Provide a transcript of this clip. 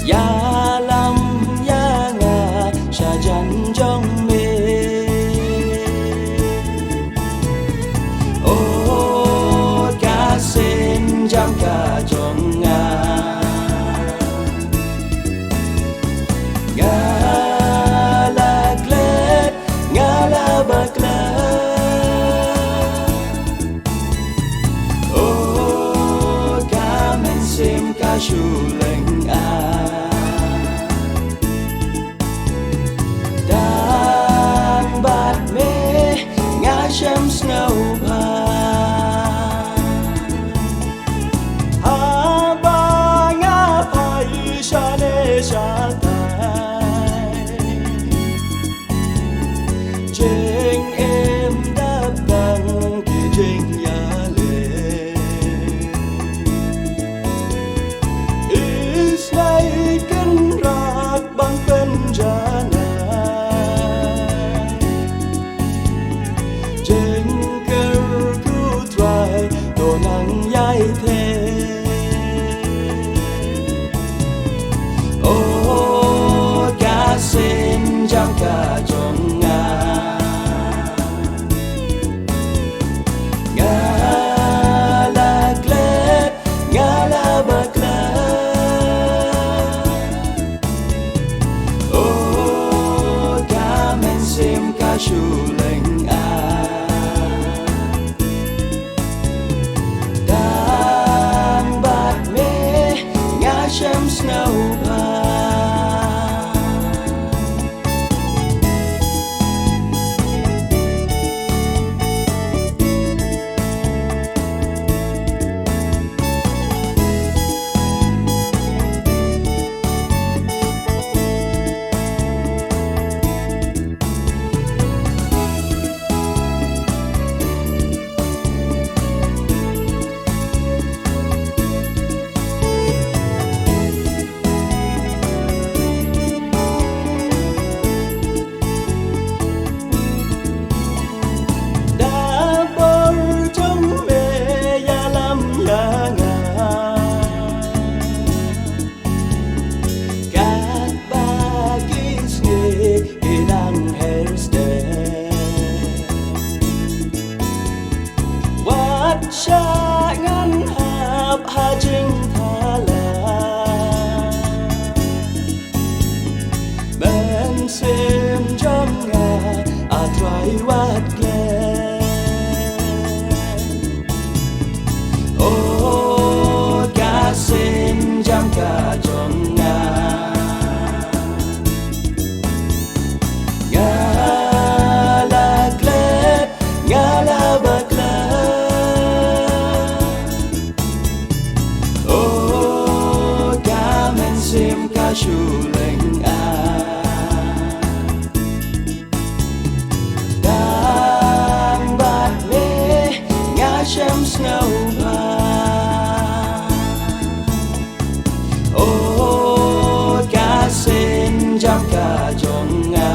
Ya lam ya nga sa jan jong me o ka sen jam ka jong nga nga la klet nga la bakla o ka men sim ka shuleng a Shem snow pa Haba nga pai siya ne siya tay Jeng em đáp đăng kỳ jeng ya le Is nay cân rạc băng cân jana sen jam ka jong nga nga la klet nga la bakla o ka men sim ka shuleng a dan bat me nga shem snow pa Cha ngăn hạp hà trinh tha là bên xem trong ngà à thoại quát kê ô ca sen jam ka trong ngà ngà la klet ngà la bakla sim ka shuleng a dan bat me nga shem snow pa o ka sen jam ka jong nga